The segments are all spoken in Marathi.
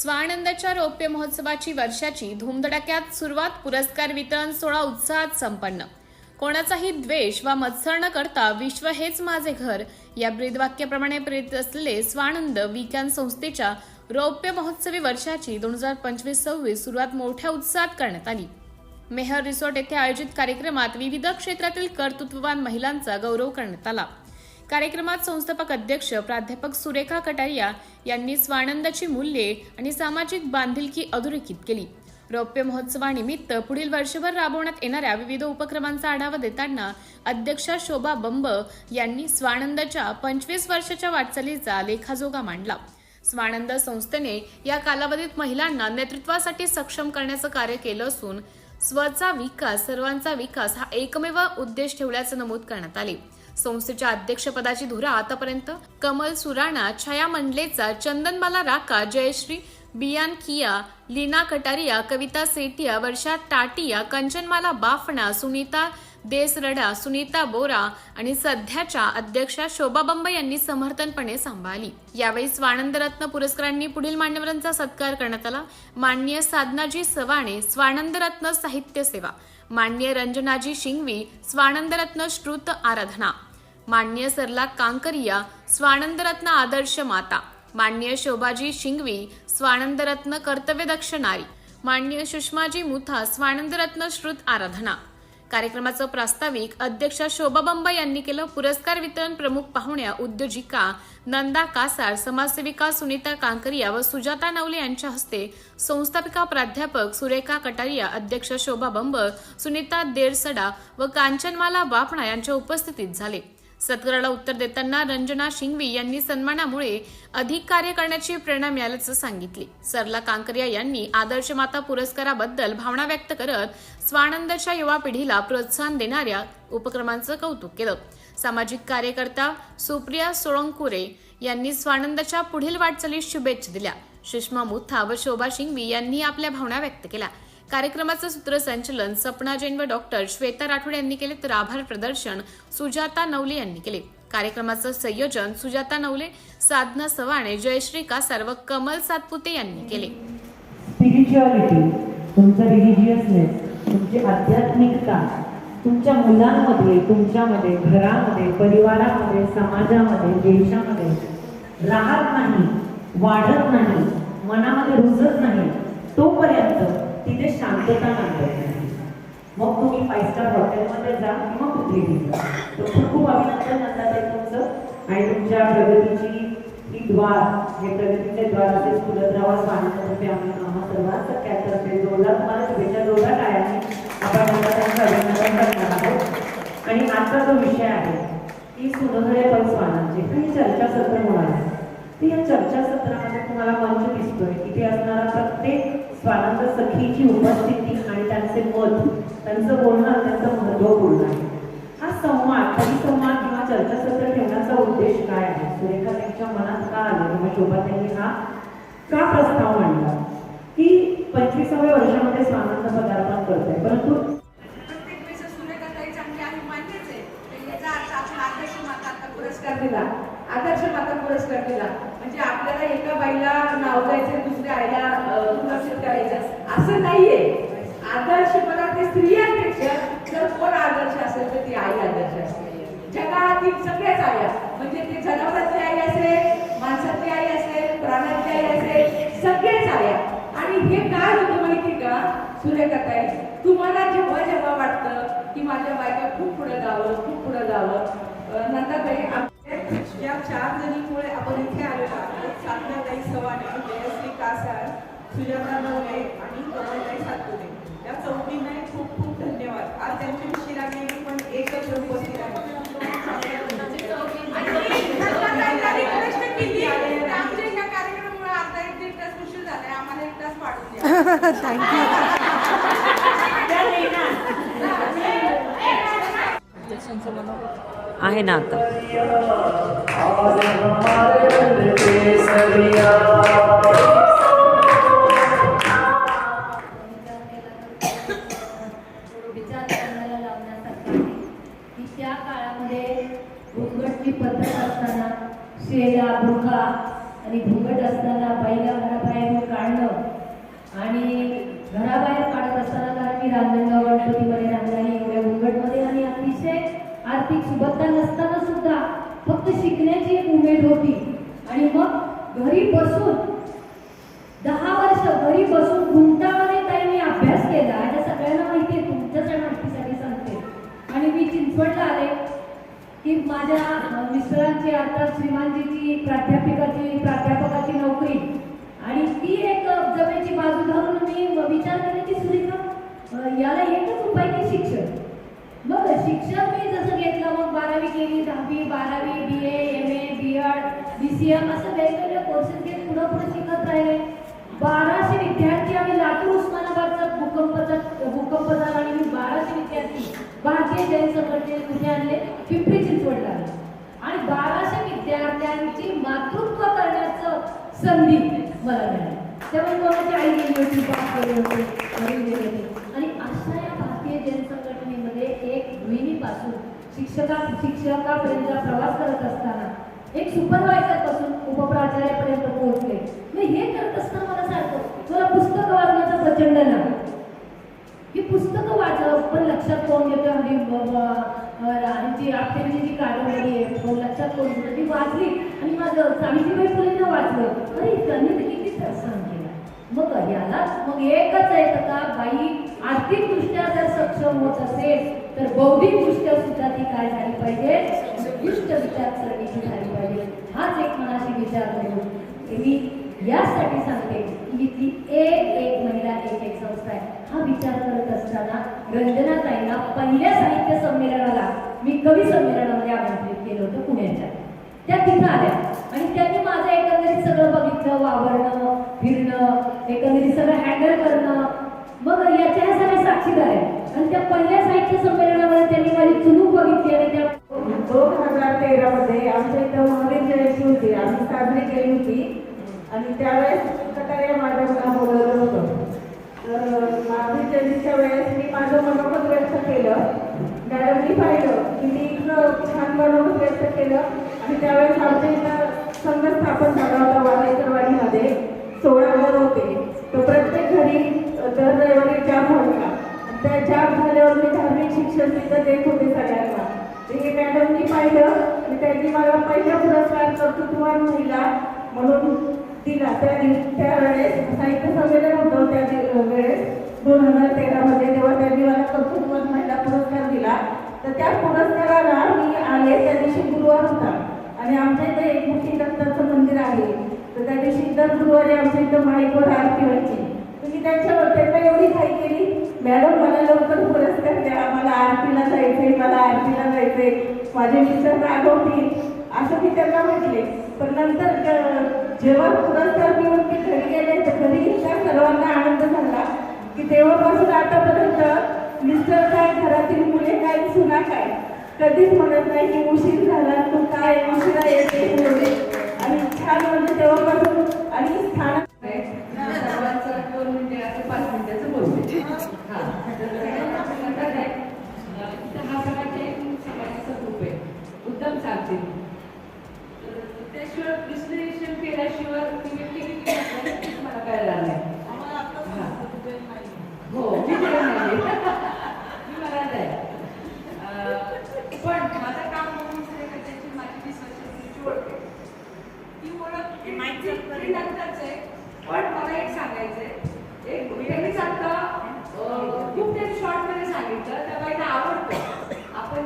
स्वानंदाच्या रौप्य महोत्सवाची वर्षाची धूमधडाक्यात सुरुवात. पुरस्कार वितरण सोहळा उत्साहात संपन्न. कोणाचाही द्वेष वा मत्सर न करता विश्व हेच माझे घर या ब्रीदवाक्याप्रमाणे प्रेरित असलेले स्वानंद विज्ञान संस्थेच्या रौप्य महोत्सवी वर्षाची 2025-26 सुरुवात मोठ्या उत्साहात करण्यात आली. मेहर रिसॉर्ट येथे आयोजित कार्यक्रमात विविध क्षेत्रातील कर्तृत्ववान महिलांचा गौरव करण्यात आला. कार्यक्रमात संस्थापक अध्यक्ष प्राध्यापक सुरेखा कटारिया यांनी स्वानंदाची मूल्ये आणि सामाजिक बांधिलकी अधोरेखित केली. रौप्य महोत्सवानिमित्त पुढील वर्षभर राबवण्यात येणाऱ्या विविध उपक्रमांचा आढावा देताना अध्यक्षा शोभा बंब यांनी स्वानंदाच्या 25 वर्षाच्या वाटचालीचा लेखाजोखा मांडला. स्वानंद संस्थेने या कालावधीत महिलांना नेतृत्वासाठी सक्षम करण्याचं कार्य केलं असून स्वचा विकास सर्वांचा विकास हा एकमेव उद्देश ठेवल्याचं नमूद करण्यात आले. संस्थेच्या अध्यक्षपदाची धुरा आतापर्यंत कमल सुराणा, छाया मंडलेचा, चंदनबाला राका, जयश्री बियान किया, लीना कटारिया, कविता सेठिया, वर्षा टाटिया, कंचनमाला बाफणा, सुनीता देसरडा, सुनीता बोरा आणि सध्याच्या अध्यक्षा शोभा बंब यांनी समर्थनपणे सांभाळली. यावेळी स्वानंदरत्न पुरस्कारांनी पुढील मान्यवरांचा सत्कार करण्यात आला. माननीय साधनाजी सवाणे, स्वानंदरत्न साहित्य सेवा, माननीय रंजनाजी शिंगवी, स्वानंदरत्न श्रुत आराधना, माननीय सरला कांकरिया, स्वानंदरत्न आदर्श माता, माननीय शोभाजी शिंगवी, स्वानंदरत्न कर्तव्यदक्ष नारी, माननीय सुषमाजी मुथा, स्वानंदरत्न श्रुत आराधना. कार्यक्रमाचं प्रास्ताविक अध्यक्षा शोभा बंब यांनी केलं. पुरस्कार वितरण प्रमुख पाहुण्या उद्योजिका नंदा कासार, समाजसेविका सुनीता कांकरिया व सुजाता नवले यांच्या हस्ते, संस्थापिका प्राध्यापक सुरेखा कटारिया, अध्यक्ष शोभा बंब, सुनीता देरसडा व कांचनमाला बाफणा यांच्या उपस्थितीत झाले. सत्काराला उत्तर देताना रंजना शिंगवी यांनी सन्मानामुळे अधिक कार्य करण्याची प्रेरणा मिळाल्याचं सांगितले. सरला कांकरिया यांनी आदर्श माता पुरस्काराबद्दल भावना व्यक्त करत स्वानंदाच्या युवा पिढीला प्रोत्साहन देणाऱ्या उपक्रमांचं कौतुक केलं. सामाजिक कार्यकर्ता सुप्रिया सोळंकुरे यांनी स्वानंदाच्या पुढील वाटचालीस शुभेच्छा दिल्या. सुषमा मुथा व शोभा शिंगवी यांनी आपल्या भावना व्यक्त केल्या. कार्यक्रमाचं सूत्रसंचलन सपना जैन व डॉक्टर श्वेता राठोड यांनी केले, तर आभार प्रदर्शन सुजाता नवले यांनी केले. कार्यक्रमाचं संयोजन सुजाता नवले, साधना सवाणे, जयश्री कासार व कमल सातपुते यांनी केले. स्पिरिच्युअलिटी, तुमचं रिलिजियसनेस, तुमची आध्यात्मिकता तुमच्या मुलांमध्ये, तुमच्यामध्ये, घरामध्ये, परिवारामध्ये, समाजामध्ये, देशामध्ये राहत नाही, वाढत नाही, मनामध्ये रुजत नाही, तोपर्यंत तिथे शांतता नाही. मग तुम्ही 5 स्टार हॉटेलमध्ये जा किंवा कुठेही जा. तर खूप अभिनंदन नंदाताई तुमचं आणि तुमच्या प्रगतीची ही द्वार, हे प्रगतीचे द्वार असेच फुलत राहावा. स्वानंदातर्फे आम्ही आम्हा सर्वांचा त्यातर्फे जोरदार तुम्हाला शुभेच्छा, जोरदार टाळ्यांनी आपण नंदाताईंचं अभिनंदन करणार आहोत. आणि आजचा जो विषय आहे की सुनहरे पण स्वानांचे, ही चर्चासत्र होणार आहे. तर या चर्चासत्रामध्ये तुम्हाला मंच दिसतोय. इथे असणारा प्रत्येक स्वानंद सखीची उपस्थिती आणि त्यांचे मत, त्यांचं बोलणं अत्यंत महत्त्वपूर्ण आहे. हा संवाद, परिसंवाद किंवा चर्चासत्र ठेवण्याचा उद्देश काय आहे? सुरेखा त्यांच्या मनात का आलं किंवा शोभाताईंनी हा का प्रस्ताव मांडला की 25व्या वर्षामध्ये स्वानंद पदार्पण करतोय, परंतु प्रत्येक वेळेस सुरेखाताई चांगली आहे मान्यच आहे. याचा अर्थ आपण आदर्श माता पुरस्कार दिला, आदर्श माता पुरस्कार दिला म्हणजे आपल्याला एका बाईला नाव द्यायचं, दुसऱ्या आईला दुर्लक्षित करायचं असं नाहीये. आदर्शपणा ते स्त्रियांपेक्षा जर कोण आदर्श असेल तर ती आई आदर्श असते. जगातील सगळ्याच आया, म्हणजे ती जनावरांची आई असेल, माणसाची आई असेल, प्राण्यांची आई असेल, सगळेच आया. आणि हे काय होतं माहिती का सुरेखाताई, तुम्हाला जेव्हा जेव्हा वाटतं की माझ्या बायका खूप पुढे जावं, खूप पुढे जावं, नंदाताई या 4 जणींमुळे आपण इथे आलेलो आहोत. साधनाताई सवाणे, जयश्री कासार, सुजाता नवले आणि कमलताई सातपुते या चौघींना खूप खूप धन्यवाद. आज त्यांची शिराने पण एकत्र उपस्थित आहे. आमच्या ह्या कार्यक्रमामुळे आता 1 तास उशीर झालाय, आम्हाला 1 तास वाढून द्या. थँक्यू. आहे ना आता विचार करायला लावण्यासारखं आहे की त्या काळामध्ये घुंगटची पद्धत असताना शेला, भुका आणि घुंगट असताना बाईला घराबाहेर काढणं आणि रांजणगाव गणपतीमध्ये रांजणी एवढ्या घुंगटमध्ये आणि अतिशय आर्थिक सुबत्ता नसताना सुद्धा फक्त शिकण्याची एक उमेद होती. आणि मग घरी बसून 10 वर्ष घरी बसून घुमटामध्ये काही मी अभ्यास केला. या सगळ्यांना माहिती आहे, तुमच्याच माहितीसाठी सांगते. आणि मी चिंचवडला आले की माझ्या मिस्टरांची अर्थात श्रीमानजीची प्राध्यापकाची नोकरी आणि ती एक जमेची बाजू धरून मी विचार केला की सुरेखा याला एकच उपाय की शिक्षण. मग शिक्षण मी जसं घेतलं, मग 12वी केली, 10वी 12वी BA MA BEd BCM असं वेगवेगळे कोर्सेस घेत पुढे शिकत राहिले. 1200 विद्यार्थी आम्ही लातूर उस्मानाबादचा भूकंप झाला आणि मी 1200 विद्यार्थी भारतीय जैन संघटनेने कुठे आणले, पिंपरी चिंचवडला. आणि 1200 विद्यार्थ्यांची मातृत्व करण्याचं संधी मला मिळाली. त्यामुळे कोणाची आई गेली होती, बाप गेले होते, वडील गेले होते. आणि अशा या भारतीय जैन संघटनेमध्ये एक गृहिणीपासून शिक्षकापर्यंतचा प्रवास करत असताना एक सुपरवायझर पासून उपप्राचार्यापर्यंत पोहोचले. मी हे करत असताना मला सारखं मला पुस्तकं वाचण्याचा प्रचंड नाद की पुस्तकं वाचव, पण लक्षात कोण घेतं. आपटेची जी कादंबरी आहे लक्षात कोण घेतं ती वाचली आणि माझं सावित्रीबाई फुलेंना वाचलं. अरे त्यांनी तर किती सहन केला. मग एकच आहे का बाई आर्थिकदृष्ट्या जर सक्षम होत असेल तर बौद्धिकदृष्ट्या सुद्धा ती काय झाली पाहिजे, उत्कृष्ट विचारसरणीची झाली पाहिजे. हाच एक मनाशी विचार करून मी यासाठी सांगते की ती एक महिला एक संस्था आहे. हा विचार करत असताना रंजनाताईंना पहिल्या साहित्य संमेलनाला मी कवी संमेलनामध्ये आमंत्रित केलं होतं पुण्याच्या. त्या तिथं आल्या आणि त्यांनी माझं एकंदरीत सगळं बघितलं, वावरणं फिरणं एकंदरीत सगळं हँडल करणं. मग याच्या ह्या सगळ्या साक्षीदार आहे. आणि त्या पहिल्या साहित्य संमेलनामध्ये त्यांनी माझी चुनूक बघितली आणि त्या 2013 मध्ये आमच्या इथं महावीर जयंती होती, आम्ही साजरी केली होती. आणि त्यावेळेस कटारिया मॅडमला बोलवलं होतं. तर महावीर जयंतीच्या वेळेस मी माझं मनोगत व्यक्त केलं. मॅडमनी पाहिलं की मी इतकं छान मनोगत व्यक्त केलं. आणि त्यावेळेस आमच्या इथं संघ स्थापन झाला होता वालेकरवाडीमध्ये. 16 घर होते. तर प्रत्येक घरी दर रविवारी जाम व्हायचा. त्या जाम झाल्यावर मी धार्मिक शिक्षण तिथं देत होते सगळ्यांना. ते मॅडमनी पाहिलं आणि त्यांनी मला पहिला पुरस्कार कर्तृत्ववान महिला म्हणून दिला. त्यावेळेस साहित्य संमेलन होतं त्या वेळेस 2013 मध्ये. तेव्हा त्यांनी मला कर्तृत्ववान महिला पुरस्कार दिला. तर त्या पुरस्काराला मी आले त्या दिवशी गुरुवार होता आणि आमच्या इथे एक मोठी दत्ताचं मंदिर आहे. तर त्या दिवशी दर गुरुवारी आमच्या इथं माईकवर आरती व्हायची. तुम्ही त्यांना एवढी घाई केली, मॅडम मला लवकर पुरस्कार द्या, मला आरतीला जायचंय, मला आरतीला जायचंय, माझे मिस्टर रागवतील असं मी त्यांना म्हटले. पण नंतर जेव्हा पुरस्कार घेऊन मी घरी गेले तर घरी त्या सर्वांना आनंद झाला की तेव्हापासून आतापर्यंत मिस्टर काय, घरातील मुले काय, सुना काय कधीच म्हणत नाही की उशीर झाला, तू काय उशिरा येते बोलले. आणि छान म्हणजे तेव्हापासून आणि स्थान सर्वांचं 2 मिनिटे असं 5 मिनिटाचं बोलते. हा सगळ्याचे समाजाचा ग्रुप आहे, उत्तम सांगते. त्याशिवाय विश्लेषण केल्याशिवाय ती व्यक्ती किती मला कळणार नाही. हो मी मला नाही. पण माझं काम म्हणून त्याची माझी 20 वर्षाची ओळख आहे. ती ओळख नंतरच आहे. पण मला एक सांगायचंय, एक त्यांनीच आता खूप त्यांनी शॉर्टमध्ये सांगितलं त्या बाईला आवडतं. आपण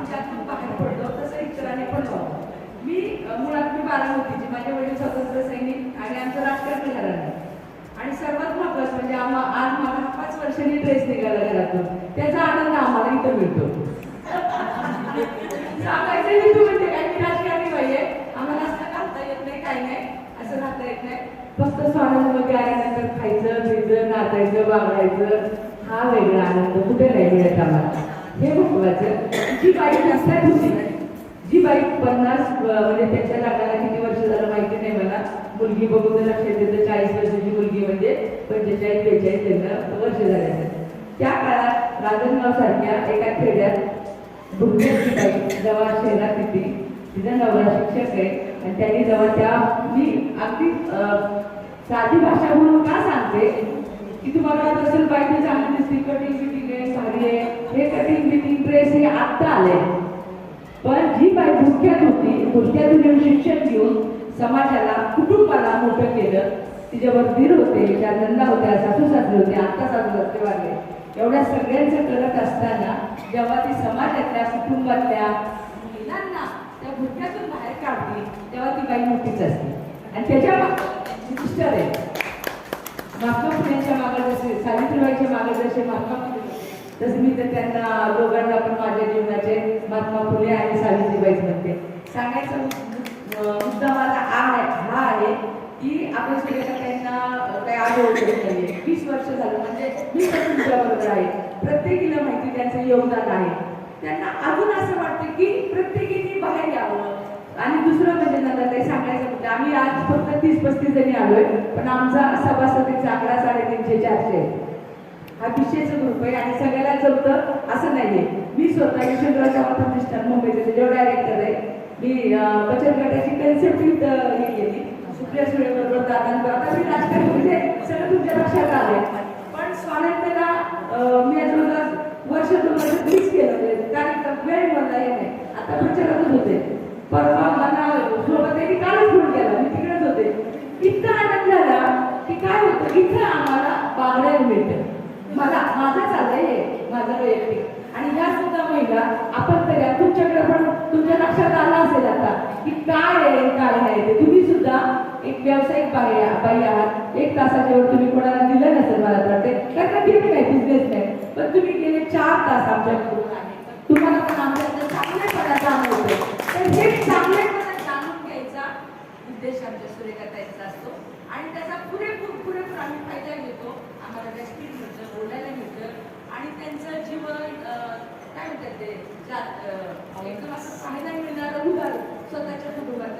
त्यातून बाहेर पडलो तसं इतरांनी पण व्हावं. मुळात मी बारामतीची, माझे वडील स्वतंत्र सैनिक आणि आमचं राजकारण घराणं. आणि सर्वात महत्वाचं म्हणजे आज मला 5 वर्षांनी ड्रेस निघाला घरातून, त्याचा आनंद आम्हाला इथं मिळतो. सांगायचं मी तू म्हणते काय मी राजकारणी बाई आहे, आम्हाला असं घालता येत नाही, काही नाही, असं घालता येत नाही. फक्त स्वानंदमध्ये आल्यानंतर खायचं पियचं नाचायचं बागडायचं हा वेगळा आनंद कुठे नाही मिळत आम्हाला. हे महत्वाचं. जी बाई नसतात होती, जी बाई 50 म्हणजे त्यांच्या लग्नाला किती वर्ष झालं माहिती नाही मला, मुलगी बघून तर लक्षात येतं 40 वर्षाची मुलगी म्हणजे 45-42 त्यांना वर्ष झाले. त्या काळात राजनगाव सारख्या एका खेड्यात बुद्धची बाई जेव्हा शहरात येते, तिचा नवरा शिक्षक आहे आणि त्यांनी जेव्हा त्या मी अगदी साधी भाषा म्हणून का सांगते की तुम्हाला वाटत असेल बाई चांगली दिसते, कटिंग बिटिंग आहे, साडी आहे, हे कटिंग बिटिंग ड्रेस हे आत्ता आले. पण जी बाई भुक्यात होती, भुक्यातून येऊन शिक्षण घेऊन समाजाला कुटुंबाला मोठं केलं, तिच्यावर दीर होते, त्या नंदा होत्या, सासू सासरे होते, आत्ता सासू सासरे वाढले, एवढ्या सगळ्यांचं करत असताना जेव्हा ती समाजातल्या कुटुंबातल्या महिलांना त्या भुक्यातून बाहेर काढते तेव्हा ती बाई मोठीच असते. आणि त्याच्या सिस्टर आहे महात्मा फुलेंच्या मागे जसे सावित्रीबाईच्या मागे जसे महात्मा फुले तसे मी तर त्यांना दोघांना पण माझ्या जीवनाचे महात्मा फुले आणि सावित्रीबाईच म्हणते. सांगायचा मुद्दा माझा हा आहे की आपण सूर्यकांना काही आढळले नाहीये. 20 वर्ष झालं म्हणजे मी पण तुमच्याबरोबर आहे. प्रत्येकीला माहिती त्यांचं योगदान आहे. त्यांना अजून असं वाटतं की प्रत्येकीने बाहेर यावं. आणि दुसरं म्हणजे नंतर सांगायचं म्हणजे आम्ही आज फक्त 30-35 जणी आलोय, पण आमचा सभासदीचा आकडा 350-400 हा विशेष ग्रुप आहे आणि सगळ्याला जमतं असं नाहीये. मी स्वतः यशवंतराव चव्हाण प्रतिष्ठान मुंबईचे जो डायरेक्टर आहे, मी बचत गटाची कन्सेप्ट ही केली सुप्रिया सुळेबरोबर दादांवर. आता मी राजकारण म्हणजे सगळं तुमच्या लक्षात आलंय. पण स्वानंदला मी आज वर्ष 2 वर्ष प्लीज केलं कारण वेळ मला हे नाही. आता प्रचारातच होते, परवा मला सोबत आहे कालच फोन केला, मी तिकडेच होते. इतका आनंद झाला की काय होतं इथं आम्हाला बागड्या मिळतं. माझं चाललंय माझं वैयक्तिक. आणि ह्या सुद्धा महिला आपण तरी तुमच्याकडे पण तुमच्या लक्षात आलं असेल आता की काय आहे काय नाही ते. तुम्ही सुद्धा एक व्यावसायिक बाई आहात. 1 तासाच्या वर तुम्ही कोणाला दिलं नसेल मला वाटते, कारण ठीक नाही बिझनेस नाही, पण तुम्ही गेले 4 तास आमच्याकडून आहे. तुम्हाला पण आमच्या चांगलेपणा जाणवतो. तर हे चांगलेपणा जाणून घ्यायचा उद्देश आमच्या सूर्यकांचा असतो आणि त्याचा पुरेपूर आम्ही फायदा घेतो. आम्हाला व्यासपीठ मिळतं, बोलायला मिळतं आणि त्यांचं जीवन काय म्हणतात ते एकदम असं पाहायला मिळणारं उदाहरण स्वतःच्या कुटुंबात